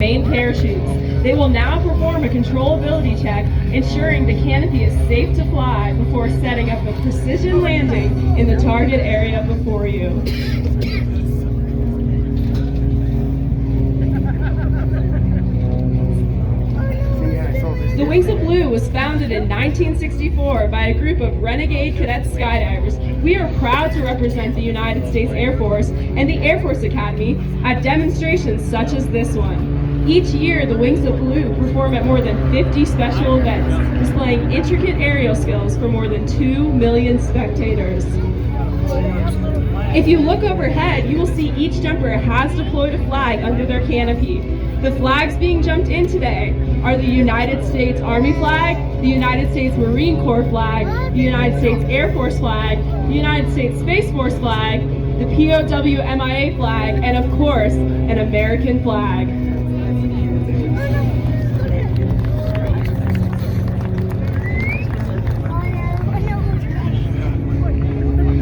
main parachutes. They will now perform a controllability check, ensuring the canopy is safe to fly before setting up a precision landing in the target area before you. The Wings of Blue was founded in 1964 by a group of Renegade cadet skydivers. We are proud to represent the United States Air Force and the Air Force Academy at demonstrations such as this one. Each year, the Wings of Blue perform at more than 50 special events, displaying intricate aerial skills for more than 2 million spectators. If you look overhead, you will see each jumper has deployed a flag under their canopy. The flags being jumped in today are the United States Army flag, the United States Marine Corps flag, the United States Air Force flag, the United States Space Force flag, the POW MIA flag, and of course, an American flag.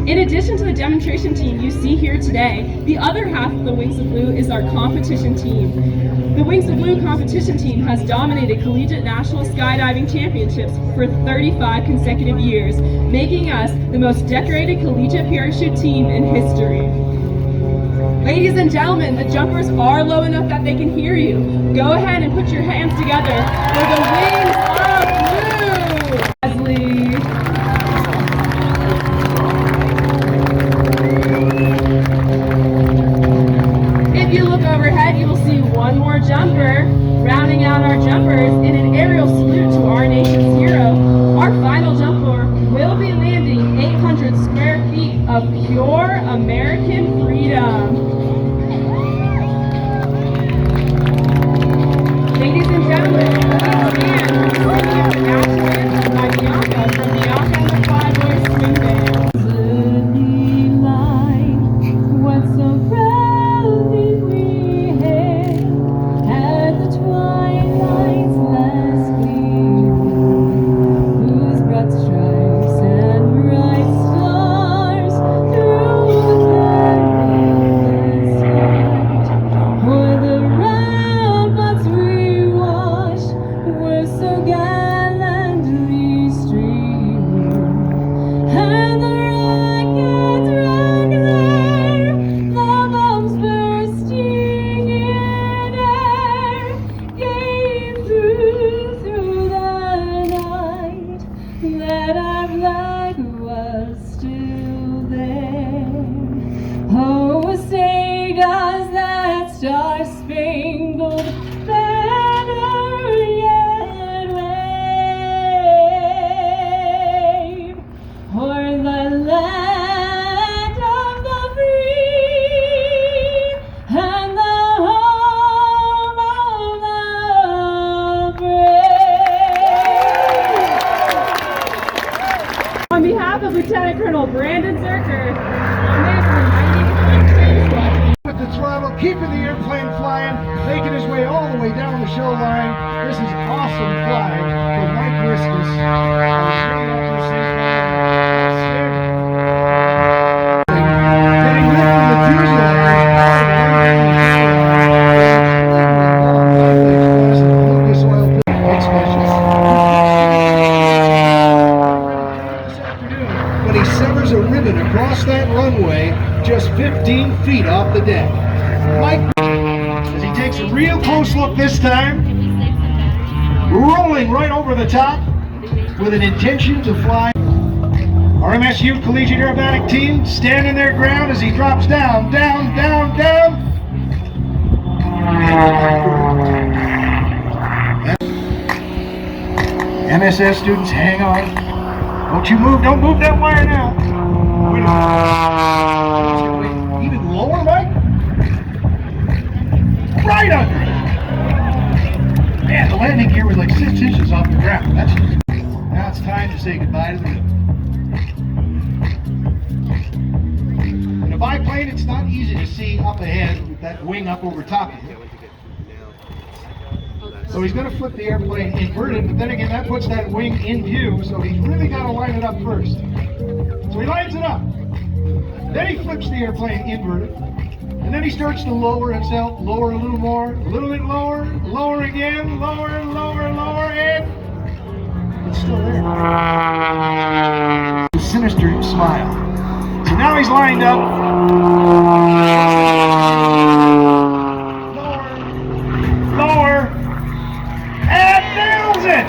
In addition to the demonstration team you see here today, the other half of the Wings of Blue is our competition team. The Wings of Blue competition team has dominated collegiate national skydiving championships for 35 consecutive years, making us the most decorated collegiate parachute team in history. Ladies and gentlemen, the jumpers are low enough that they can hear you. Go ahead and put your hands together for the Wings of Blue! Leslie. If you look overhead, you will see one more jumper. Rounding out our jumpers in an aerial salute to our nation's hero, our final jumper will be landing 800 square feet of pure American freedom. Ladies and gentlemen, please stand for the national anthem by Bianca from Bianca and the Five Boys Swing Band. What's so proudly we hailed at the twilight's last gleam, whose broad stripes and bright stars through the perilous fight, o'er the ramparts we watched, were so gallantly streaming, and the rockets rang there, the bombs bursting in air, came through the night, that our flag was still there. Oh, say does that star-spangled banner yet wave o'er the land of the free and the home of the brave? On behalf of Lieutenant Colonel Brandon Zerker, commander of the 98th Training Squadron. With the throttle, keeping the airplane flying, making his way all the way down the shoreline. This is awesome flying for Mike Riskus. Getting rid of the fuselage. Lucas Oil this afternoon, but he severs a ribbon across that runway just 15 feet off the deck. Mike, as he takes a real close look this time, rolling right over the top with an intention to fly. Our MSU Collegiate Aerobatic Team standing their ground as he drops down, down, down, down. MSS students, hang on. Don't you move, don't move that wire now. Wait a minute. Even lower, Mike? Right under it. Man, the landing gear was like 6 inches off the ground. Now it's time to say goodbye to the ribbon. In a biplane, it's not easy to see up ahead with that wing up over top of it. So he's going to flip the airplane inverted, but then again, that puts that wing in view, so he's really got to line it up first. So he lines it up. Then he flips the airplane inverted, And then he starts to lower himself, lower a little more, a little bit lower, lower again, lower, lower, lower, and it's still there. A sinister smile. So now he's lined up. Lower, lower, and nails it!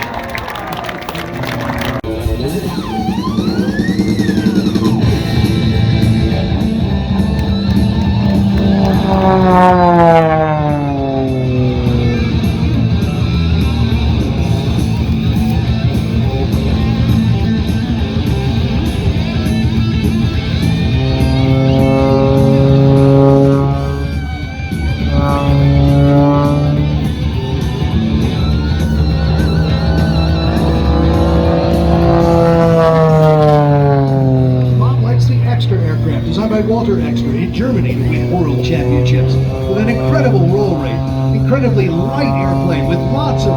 In Germany to win world championships with an incredible roll rate, incredibly light airplane with lots of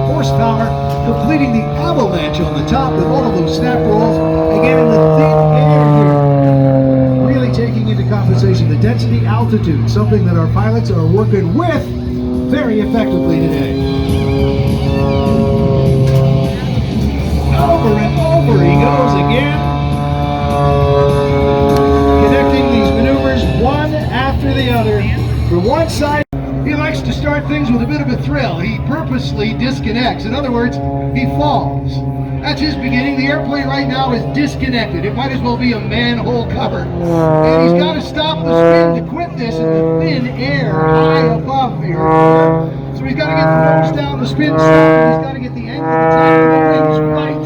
horsepower, completing the avalanche on the top with all of those snap rolls, again in the thin air here, really taking into conversation the density altitude, something that our pilots are working with very effectively today. Over and over he goes again. Connecting these maneuvers one after the other. For one side, he likes to start things with a bit of a thrill. He purposely disconnects. In other words, he falls. That's his beginning. The airplane right now is disconnected. It might as well be a manhole cover. And he's got to stop the spin to quit this in the thin air high above here. So he's got to get the nose down, the spin stop, he's got to get the angle of attack of the wings right.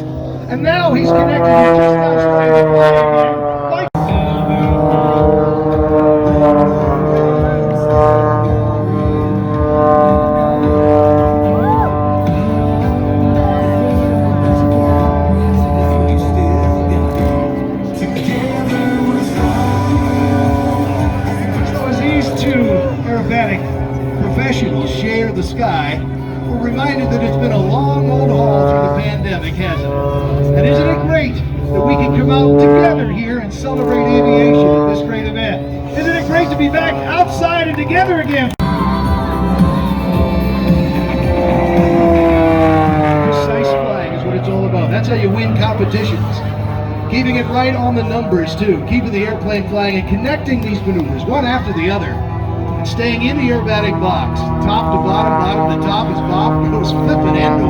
And now he's connected. He's just now starting to fly again. Professionals share the sky, we're reminded that it's been a long old haul through the pandemic, hasn't it? And isn't it great that we can come out together here and celebrate aviation at this great event? Isn't it great to be back outside and together again? Precise flying is what it's all about. That's how you win competitions. Keeping it right on the numbers too, keeping the airplane flying and connecting these maneuvers one after the other. And staying in the aerobatic box, top to bottom, bottom to top, as Bob goes flipping end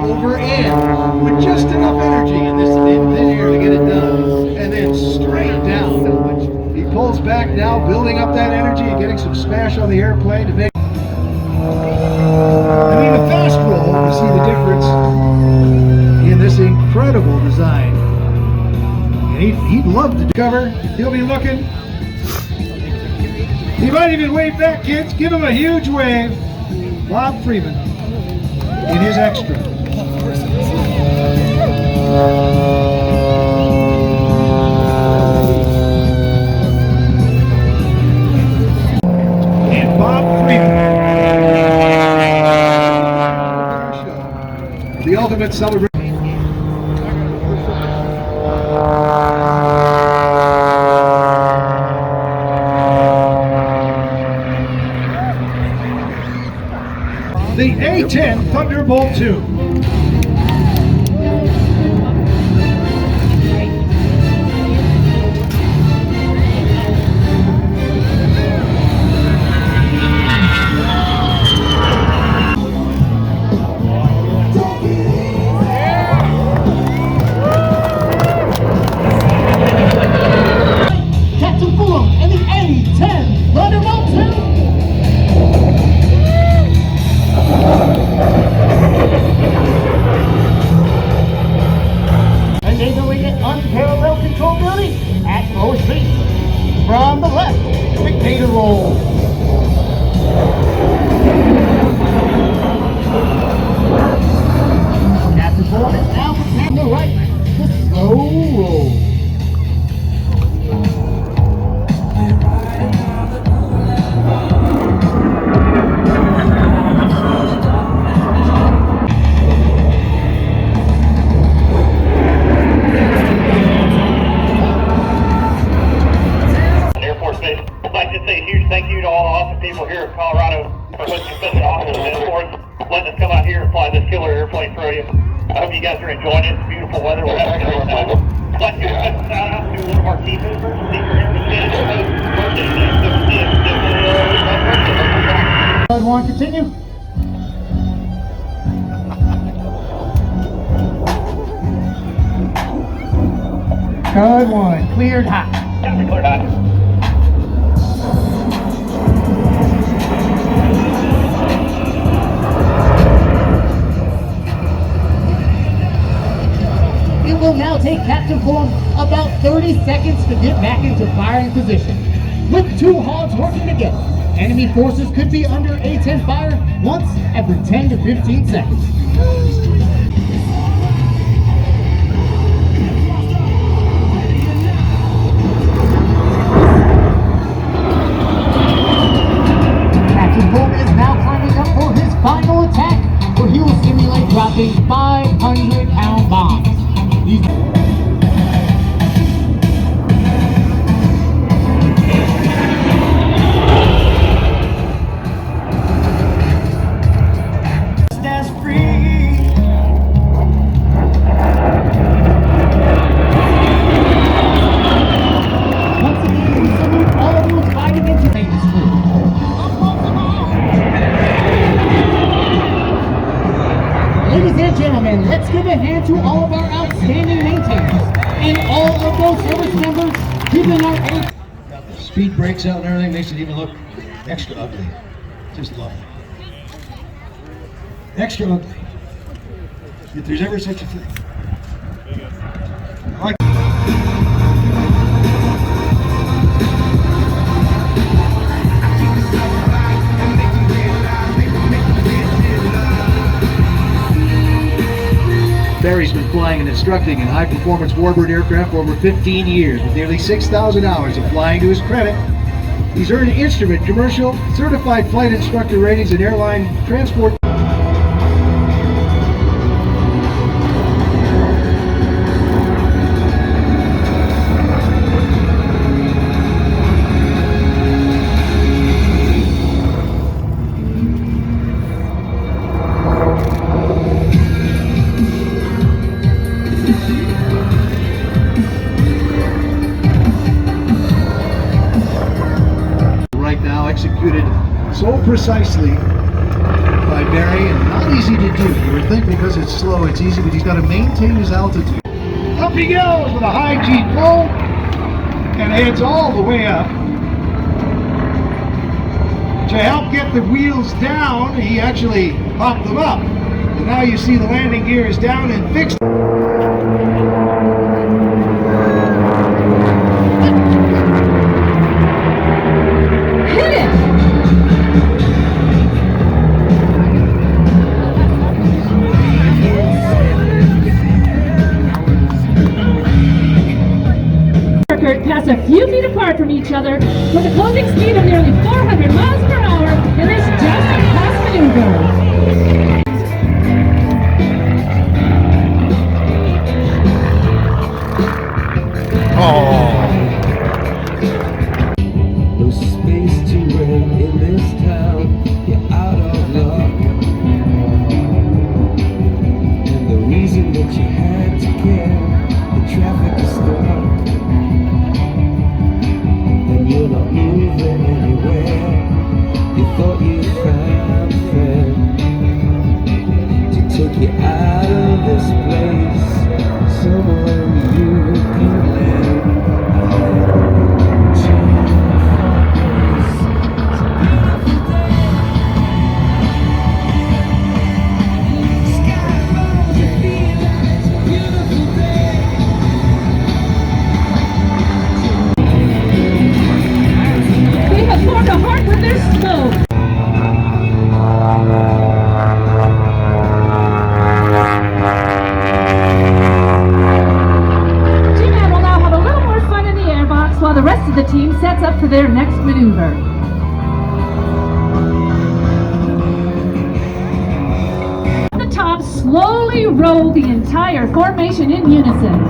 over end, with just enough energy in this thin air to get it done, and then straight down. He pulls back now, building up that energy and getting some smash on the airplane to make. And in a fast roll, you see the difference in this incredible design. And he'd love to cover. He'll be looking. He might even wave back, kids. Give him a huge wave. Bob Freeman in his extra. And Bob Freeman. The ultimate celebration. The A-10 Thunderbolt II. Captain Fulham and the A-10 Thunderbolt II. fly this killer airplane for you. I hope you guys are enjoying it. It's beautiful weather. We're having a great time. I'd like to give a special shout out to one of our team members. Thanks for everything. Birthday today. Code 1, continue. Code 1, cleared hot. Yeah, we cleared hot. It will now take captain form about 30 seconds to get back into firing position. With two hogs working together, enemy forces could be under A-10 fire once every 10 to 15 seconds. Captain Freeman is now climbing up for his final attack, where he will simulate dropping 500-pound bombs. Ladies and gentlemen, let's give a hand to all of our outstanding maintainers and all of those service members keeping our air. Speed breaks out and everything makes it even look extra ugly. Just lovely. Extra ugly. If there's ever such a thing. I like Barry's been flying and instructing in high-performance warbird aircraft for over 15 years. With nearly 6,000 hours of flying to his credit, he's earned instrument, commercial, certified flight instructor ratings in airline transport. Executed so precisely by Barry and not easy to do. You would think because it's slow it's easy, but he's got to maintain his altitude. Up he goes with a high G pull and heads all the way up. To help get the wheels down, he actually popped them up. And now you see the landing gear is down and fixed. Pass a few feet apart from each other with a closing speed of nearly 400 miles per hour in this just-in-class maneuver. No space to rent in this town. You're out of luck. And the reason that you had to care, the traffic is stuck. You're not moving anywhere. You thought you found a friend to take you out of this place. Someone you can lend. The rest of the team sets up for their next maneuver. The top slowly roll the entire formation in unison.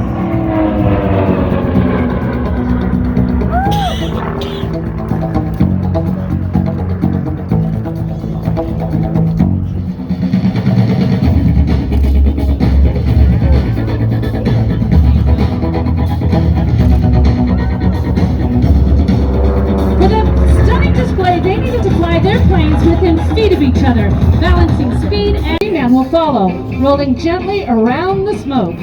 together, balancing speed, and Freeman will follow, rolling gently around the smoke.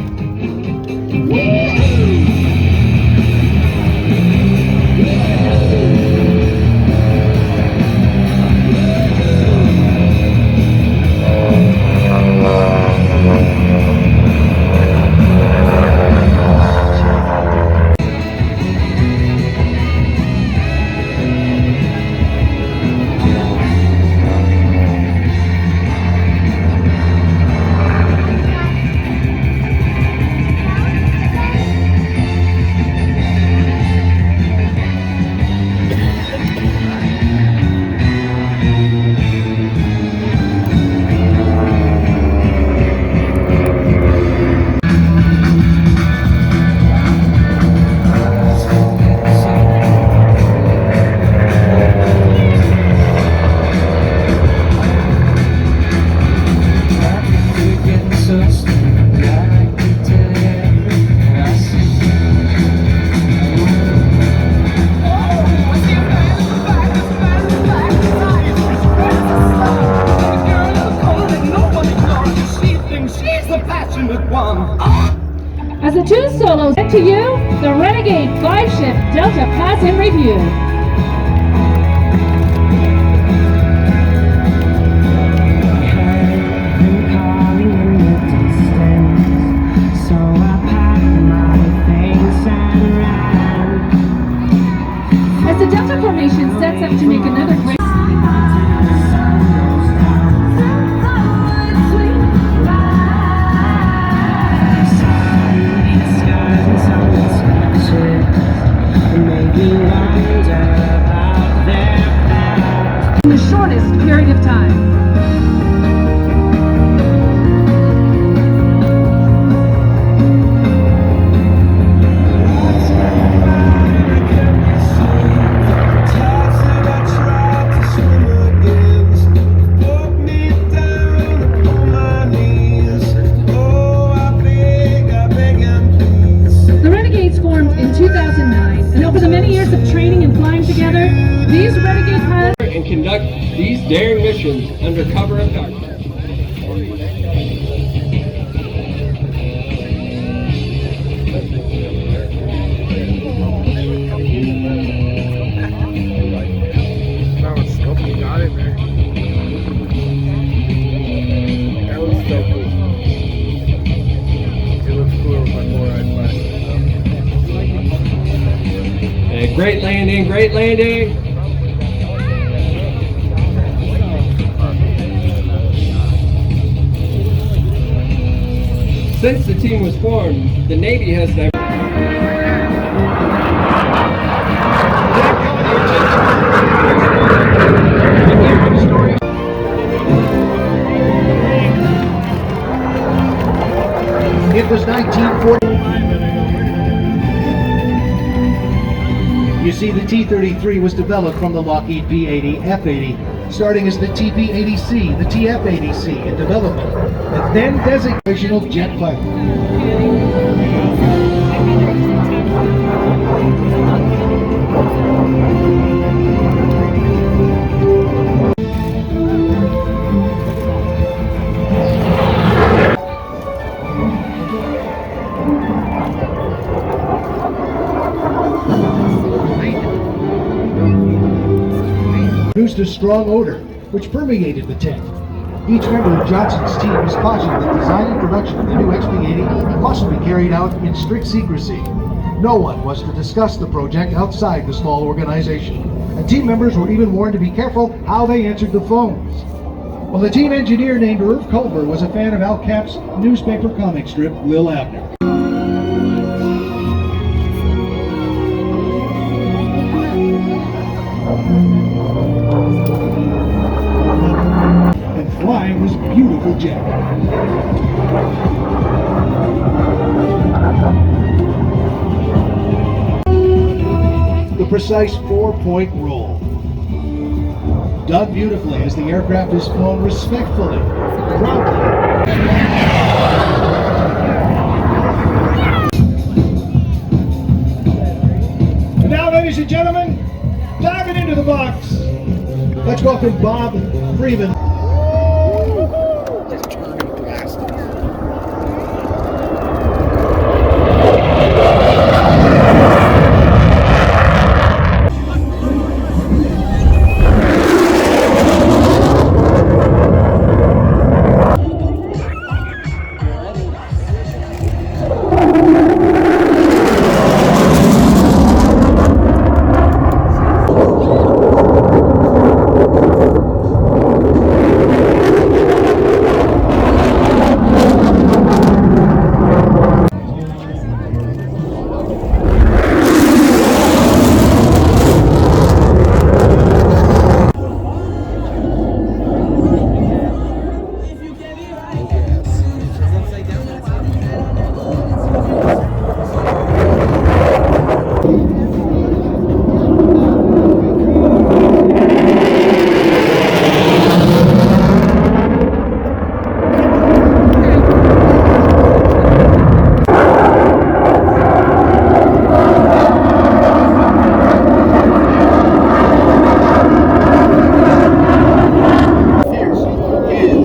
As the two solos get to you, the Renegade 5-ship Delta Pass in review. As the Delta formation sets up to make another great in the shortest period of time. The Renegades formed in 2009, and over the many years of training and flying together, these Renegade pilots and conduct these daring missions under cover of darkness. Got it, man. That was so cool. It looks cool with my 4-eyed flash. Great landing, great landing. Since the team was formed, the Navy has It was 1940. You see, the T-33 was developed from the Lockheed P-80 F-80, starting as the TP-80C, the TF-80C in development, and then designation of jet fighter. Produced a strong odor, which permeated the tent. Each member of Johnson's team was cautioned that design and production of the new XP-80 must be carried out in strict secrecy. No one was to discuss the project outside the small organization, and team members were even warned to be careful how they answered the phones. Well, the team engineer named Irv Culver was a fan of Al Cap's newspaper comic strip, Lil Abner. And flying was beautiful jet. The precise 4-point roll. Done beautifully as the aircraft is flown respectfully, proudly. And now, ladies and gentlemen, diving into the box, let's welcome Bob Freeman.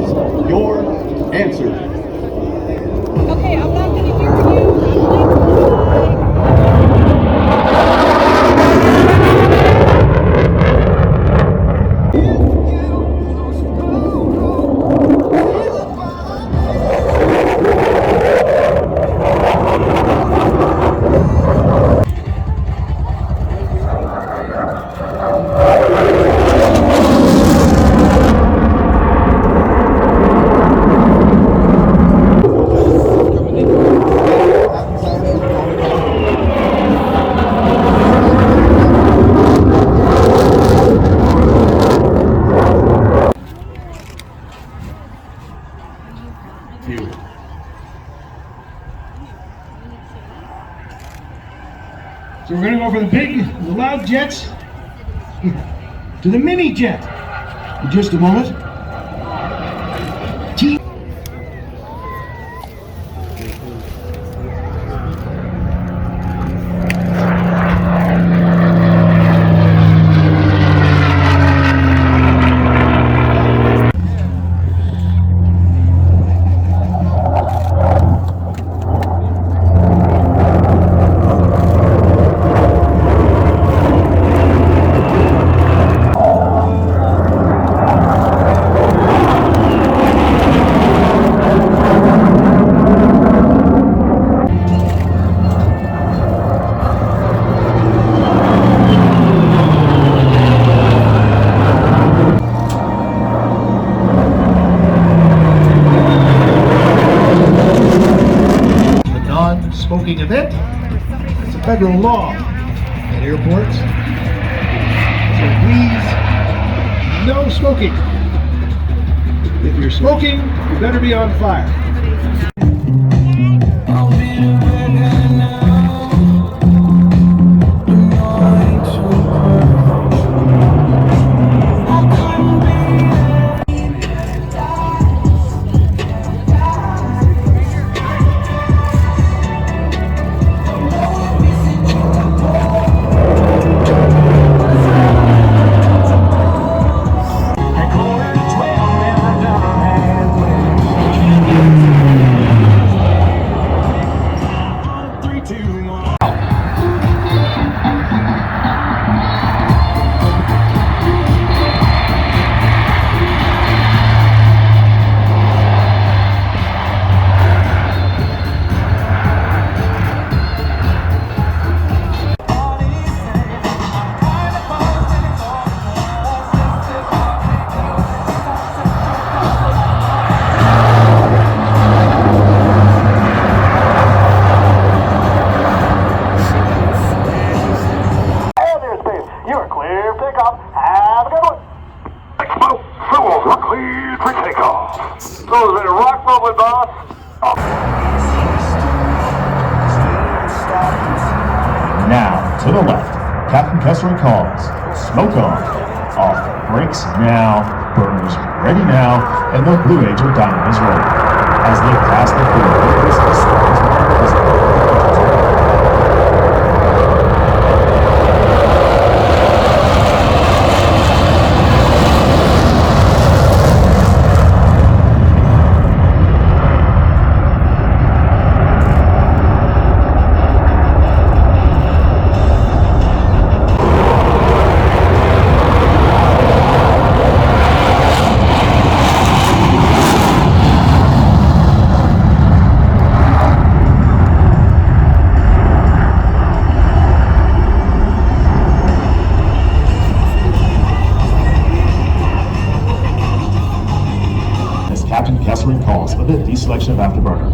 is your answer. Okay, I'm not gonna hear you. So we're going to go from the loud jets to the mini jet in just a moment. Smoking event. It's a federal law at airports. So please, no smoking. If you're smoking, you better be on fire. Now, to the left, Captain Kessler calls, smoke on, off brakes now, burners ready now, and the Blue Angel Diamond is ready. As they pass the field, this is Captain Kessler calls of the deselection of afterburner.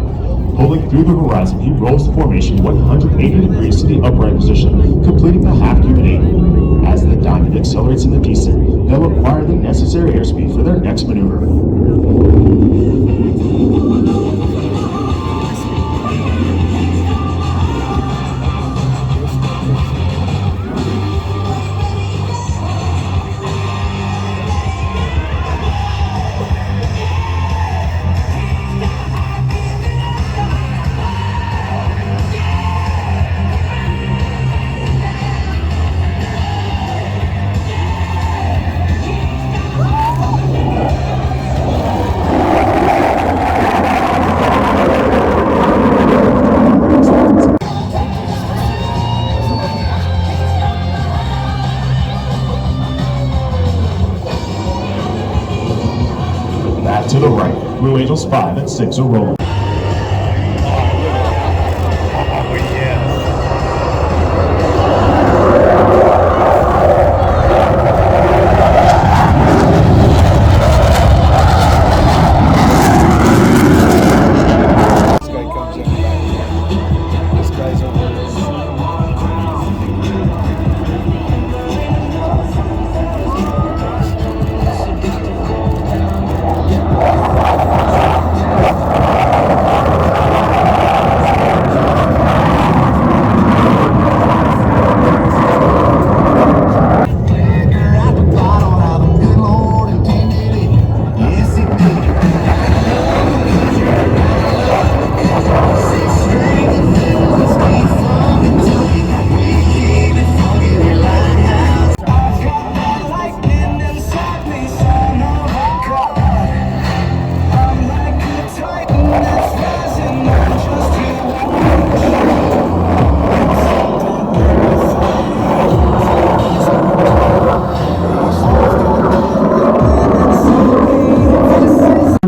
Pulling through the horizon, he rolls the formation 180 degrees to the upright position, completing the half-cubic 80. As the Diamond accelerates in the descent, they'll acquire the necessary airspeed for their next maneuver. Blue Angels 5 and 6 are rolling.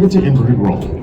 To inverted roll.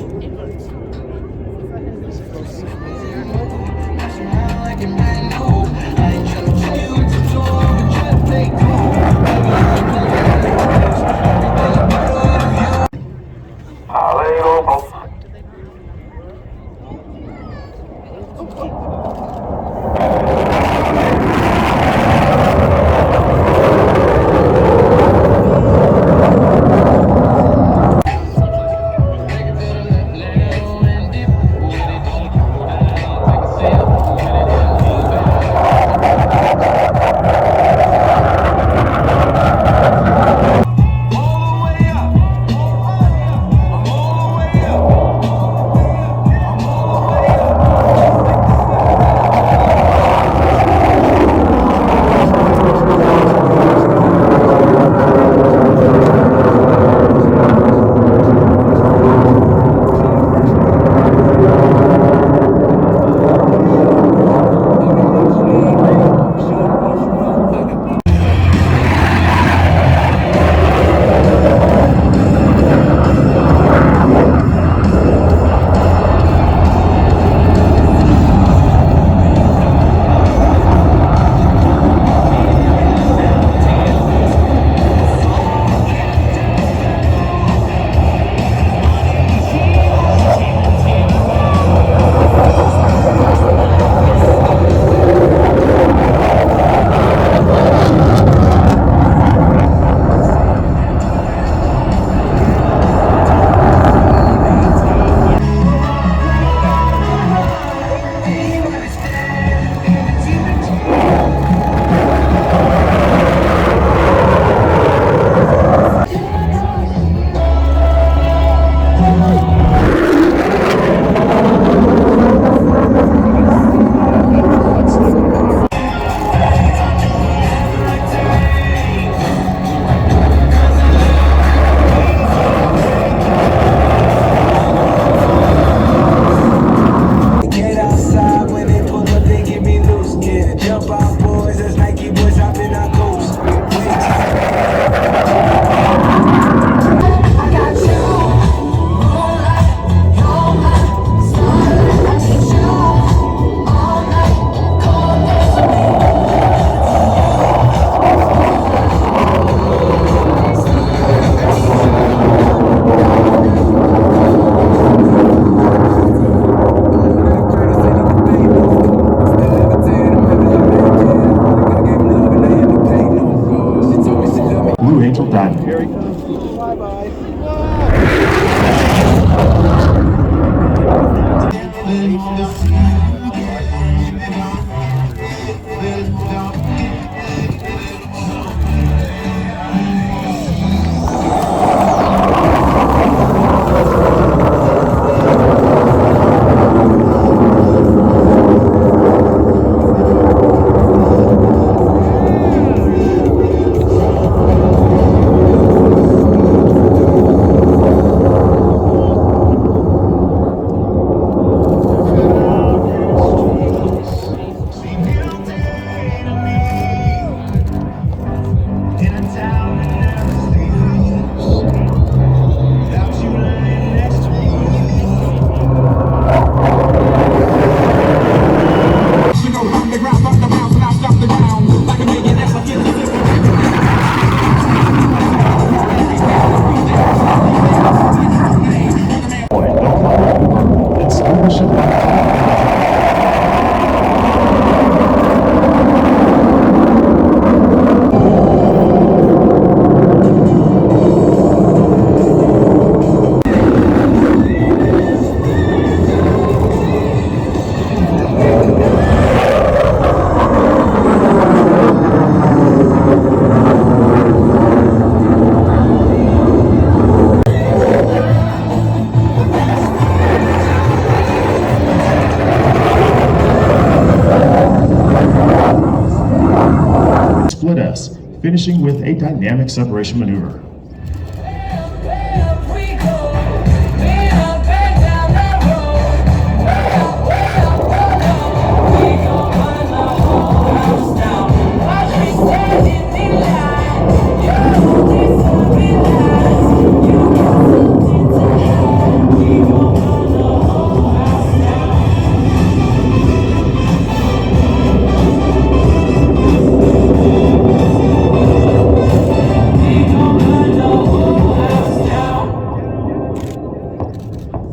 finishing with a dynamic separation maneuver.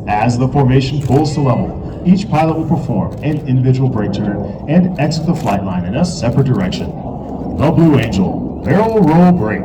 As the formation pulls to level, each pilot will perform an individual brake turn and exit the flight line in a separate direction. The Blue Angel, barrel roll brake.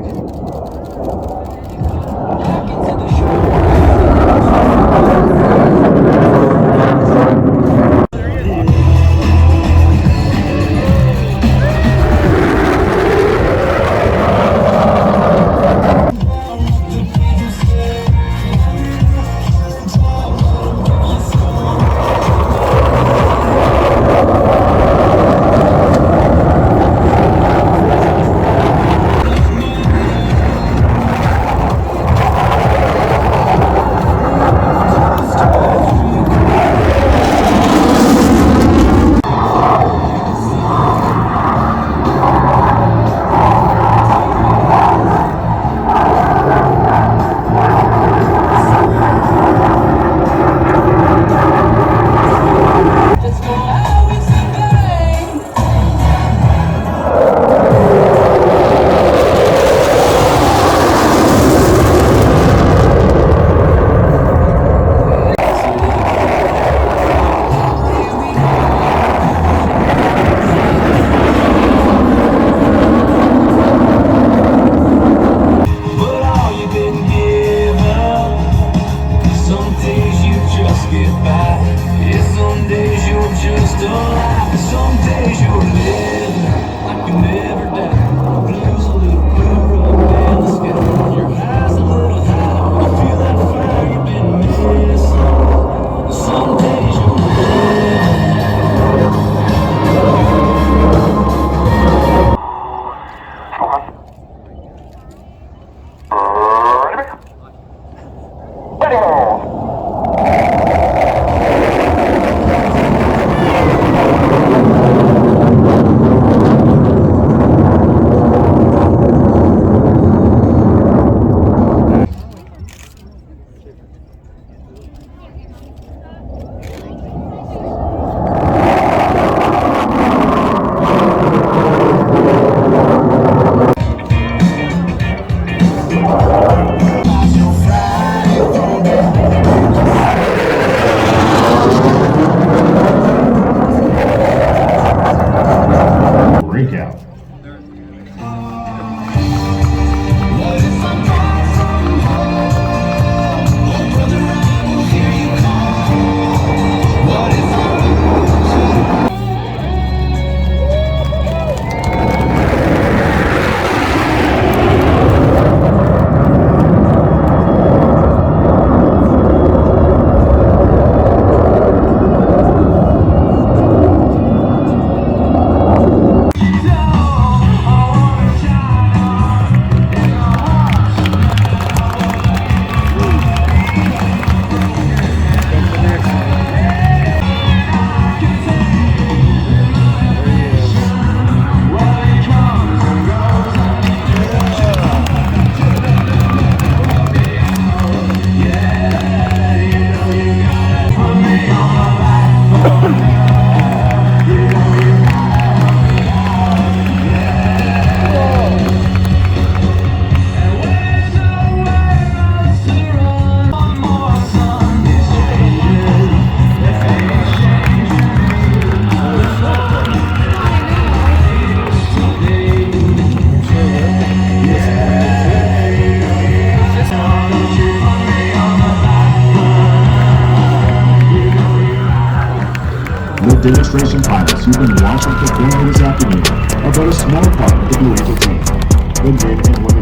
The demonstration pilots you've been watching perform this afternoon are but a small part of the Blue Angel team. The men and women